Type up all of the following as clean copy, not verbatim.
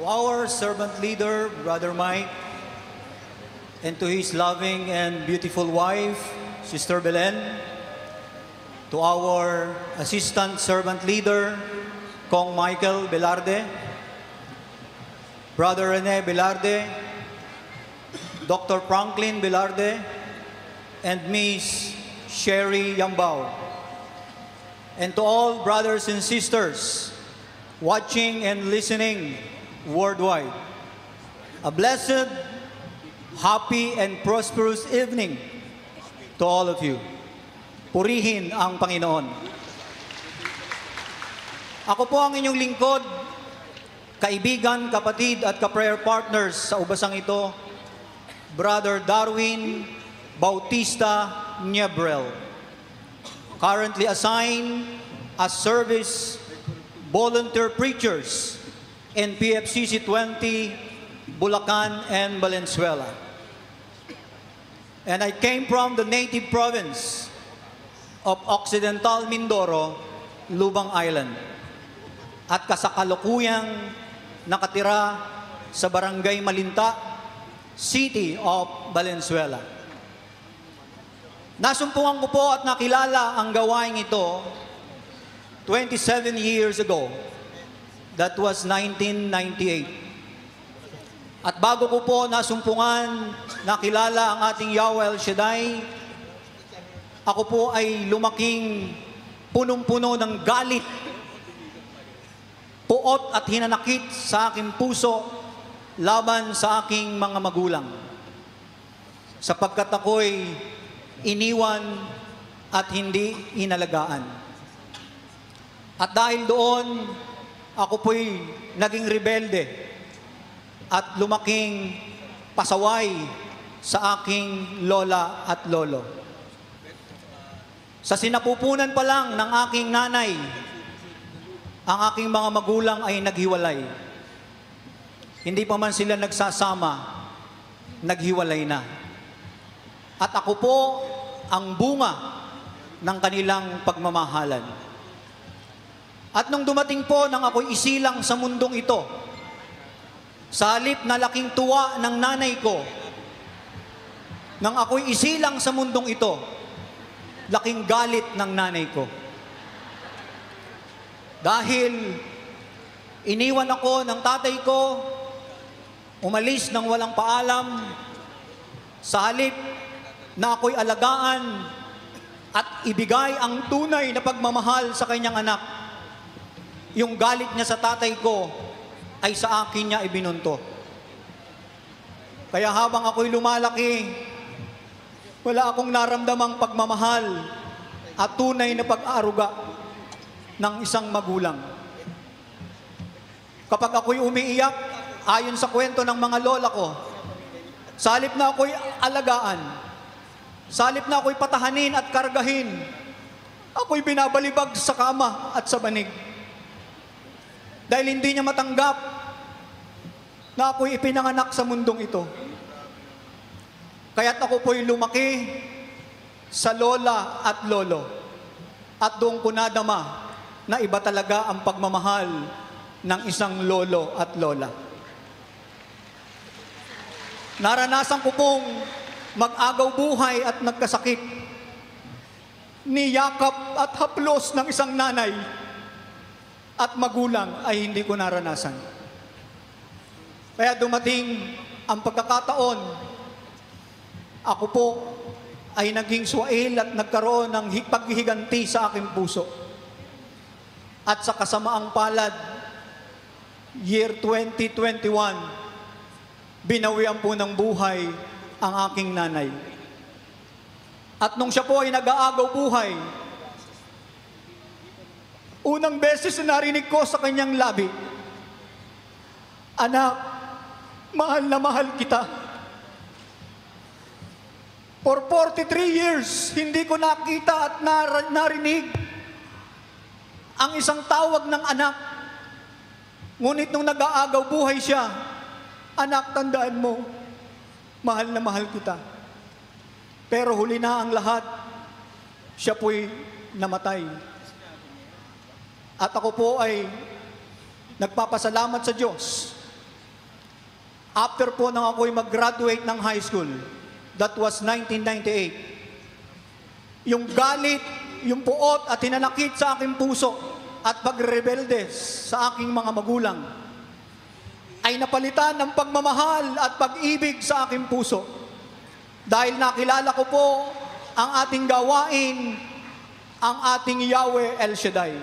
To our servant leader, Brother Mike, and to his loving and beautiful wife, Sister Belen, to our assistant servant leader, Kong Michael Velarde, Brother Rene Velarde, Dr. Franklin Velarde, and Miss Sherry Yambao, and to all brothers and sisters watching and listening worldwide. A blessed, happy, and prosperous evening to all of you. Purihin ang Panginoon. Ako po ang inyong lingkod, kaibigan, kapatid at ka-prayer partners sa ubasang ito, Brother Darwin Bautista Niebrel, currently assigned as service volunteer preachers in PFCC 20, Bulacan and Valenzuela. And I came from the native province of Occidental Mindoro, Lubang Island, at kasakalukuyang nakatira sa Barangay Malinta, City of Valenzuela. Nasumpungan ko po at nakilala ang gawaing ito 27 years ago. That was 1998. At bago ko po nasumpungan, nakilala ang ating Yahweh El Shaddai, ako po ay lumaking punong-puno ng galit, puot at hinanakit sa aking puso laban sa aking mga magulang. Sapagkat ako'y iniwan at hindi inalagaan. At dahil doon, ako po'y naging rebelde at lumaking pasaway sa aking lola at lolo. Sa sinapupunan pa lang ng aking nanay, ang aking mga magulang ay naghiwalay. Hindi pa man sila nagsasama, naghiwalay na. At ako po ang bunga ng kanilang pagmamahalan. At nung dumating po nang ako'y isilang sa mundong ito, sa halip na laking tuwa ng nanay ko, nang ako'y isilang sa mundong ito, laking galit ng nanay ko. Dahil iniwan ako ng tatay ko, umalis ng walang paalam, sa halip na ako'y alagaan at ibigay ang tunay na pagmamahal sa kanyang anak, yung galit niya sa tatay ko ay sa akin niya ibinunto. Kaya habang ako'y lumalaki, wala akong naramdamang pagmamahal at tunay na pag-aaruga ng isang magulang. Kapag ako'y umiiyak, ayon sa kwento ng mga lola ko, sa halip na ako'y alagaan, sa halip na ako'y patahanin at kargahin, ako'y binabalibag sa kama at sa banig. Dahil hindi niya matanggap na ako'y ipinanganak sa mundong ito. Kaya't ako po'y lumaki sa lola at lolo. At doon ko nadama na iba talaga ang pagmamahal ng isang lolo at lola. Naranasan ko pong mag-agaw buhay at nagkasakit. Niyakap at haplos ng isang nanay at magulang ay hindi ko naranasan. Kaya dumating ang pagkakataon, ako po ay naging swail at nagkaroon ng paghihiganti sa aking puso. At sa kasamaang palad, year 2021, binawian po ng buhay ang aking nanay. At nung siya po ay nag-aagaw buhay, unang beses na narinig ko sa kanyang labi, "Anak, mahal na mahal kita." For 43 years, hindi ko nakita at narinig ang isang tawag ng anak. Ngunit nung nag-aagaw buhay siya, "Anak, tandaan mo, mahal na mahal kita." Pero huli na ang lahat, siya po'y namatay. At ako po ay nagpapasalamat sa Diyos After po nang ako'y mag-graduate ng high school, that was 1998, yung galit, yung puot at hinanakit sa aking puso at pagrebelde sa aking mga magulang ay napalitan ng pagmamahal at pag-ibig sa aking puso. Dahil nakilala ko po ang ating gawain, ang ating Yahweh El Shaddai.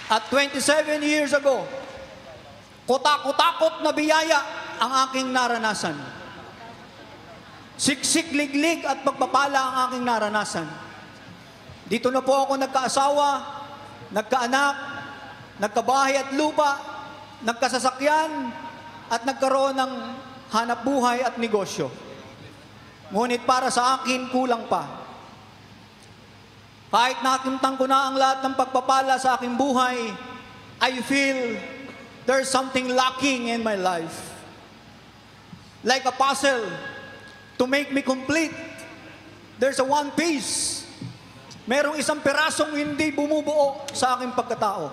At 27 years ago, kutakot na biyaya ang aking naranasan. Siksik, liglig at pagpapala ang aking naranasan. Dito na po ako nagkaasawa, nagkaanak, nagkabahay at lupa, nagkasasakyan, at nagkaroon ng hanap buhay at negosyo. Ngunit para sa akin, kulang pa. Kahit nakintang ko na ang lahat ng pagpapala sa aking buhay, I feel there's something lacking in my life. Like a puzzle, to make me complete, there's a one piece. Merong isang pirasong hindi bumubuo sa aking pagkatao.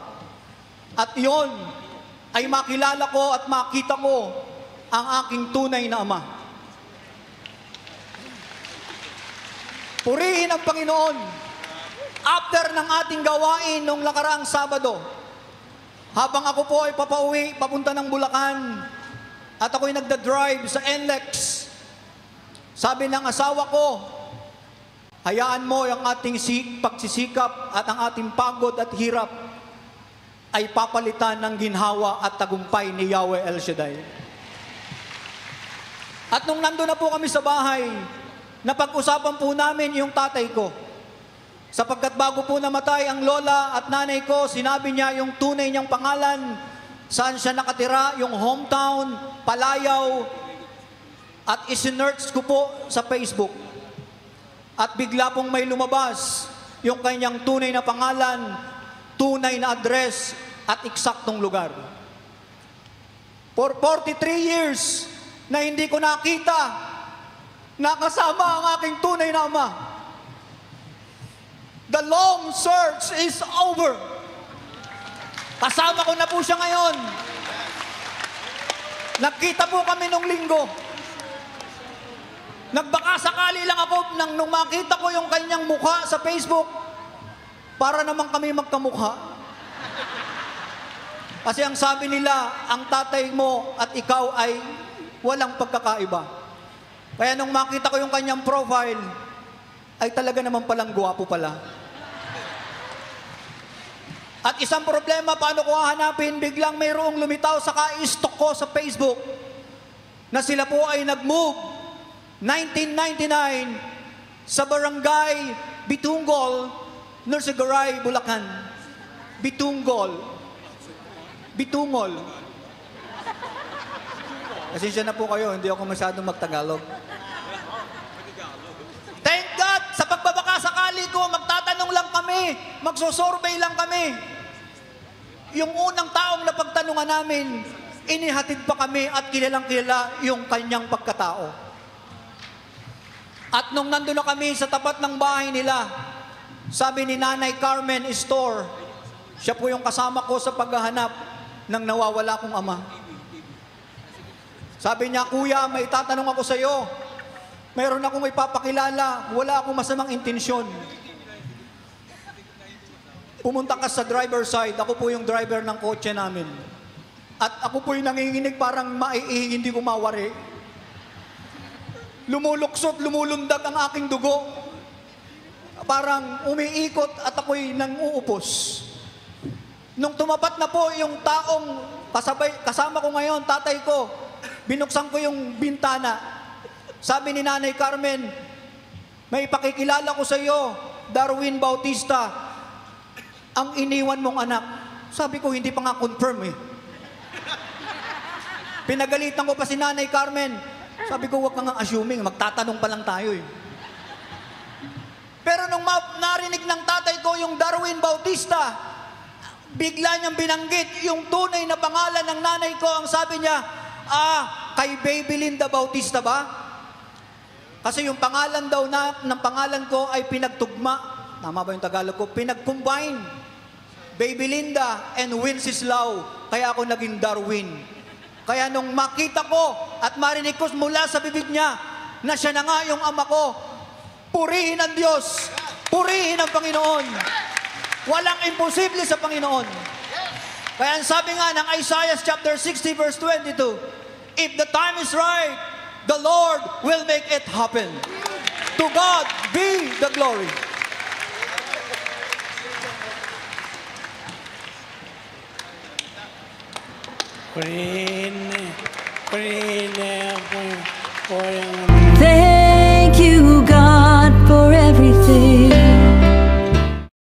At iyon ay makilala ko at makita ko ang aking tunay na Ama. Purihin ang Panginoon. After ng ating gawain nung nakaraang Sabado, habang ako po ay papauwi, papunta ng Bulacan, at ako'y nagda-drive sa NLEX, sabi ng asawa ko, hayaan mo ang ating pagsisikap at ang ating pagod at hirap ay papalitan ng ginhawa at tagumpay ni Yahweh El Shaddai. At nung nandun na po kami sa bahay, napag-usapan po namin yung tatay ko. Sapagkat bago po namatay ang lola at nanay ko, sinabi niya yung tunay niyang pangalan, saan siya nakatira, yung hometown, Palayaw, at isinerch ko po sa Facebook. At bigla pong may lumabas yung kanyang tunay na pangalan, tunay na address, at eksaktong lugar. For 43 years na hindi ko nakita, nakasama ang aking tunay na Ama. The long search is over. Kasama ko na po siya ngayon. Nagkita po kami nung linggo. Nagbaka sakali lang ako nung makita ko yung kanyang mukha sa Facebook para naman kami magkamukha. Kasi ang sabi nila, ang tatay mo at ikaw ay walang pagkakaiba. Kaya nung makita ko yung kanyang profile, ay talaga naman palang gwapo pala. At isang problema, paano ko hahanapin? Biglang mayroong lumitaw sa ka-stalk ko sa Facebook na sila po ay nag-move 1999 sa barangay Bitungol, Nursegaray, Bulacan. Bitungol. Pasensya na po kayo, hindi ako masyadong magtagalog. Thank God, sa pagbabaka sakali ko, magtatanong lang kami, magsosurvey lang kami. Yung unang taong napagtanungan namin, inihatid pa kami at kilalang-kilala yung kanyang pagkatao. At nung nandun na kami sa tapat ng bahay nila, sabi ni Nanay Carmen Store, siya po yung kasama ko sa paghahanap ng nawawala kong ama. Sabi niya, Kuya, may tatanong ako sa iyo. Mayroon akong ipapakilala, wala akong masamang intensyon. Pumunta ka sa driver side, ako po yung driver ng kotse namin. At ako po yung nanginginig parang maiihi, hindi ko mawari. Lumuluksot, lumulundag ang aking dugo. Parang umiikot at ako'y nanguupos. Nung tumapat na po yung taong kasama ko ngayon, tatay ko, binuksan ko yung bintana. Sabi ni Nanay Carmen, may pakikilala ko sa iyo, Darwin Bautista, ang iniwan mong anak. Sabi ko, hindi pa nga confirm eh. Pinagalitan ko pa si Nanay Carmen. Sabi ko, huwag kang assuming, magtatanong pa lang tayo eh. Pero nung narinig ng tatay ko yung Darwin Bautista, bigla niyang binanggit yung tunay na pangalan ng nanay ko. Ang sabi niya, kay Baby Linda Bautista ba? Kasi yung pangalan daw ng pangalan ko ay pinagtugma. Tama ba yung Tagalog ko? Pinag-combine. Baby Linda and Wenceslao, kaya ako naging Darwin. Kaya nung makita ko at marinig ko mula sa bibig niya na siya na nga yung ama ko, purihin ang Diyos, purihin ang Panginoon. Walang imposible sa Panginoon. Kaya ang sabi nga ng Isaiah chapter 60 verse 22, if the time is right, the Lord will make it happen. To God be the glory. Thank you, God, for everything.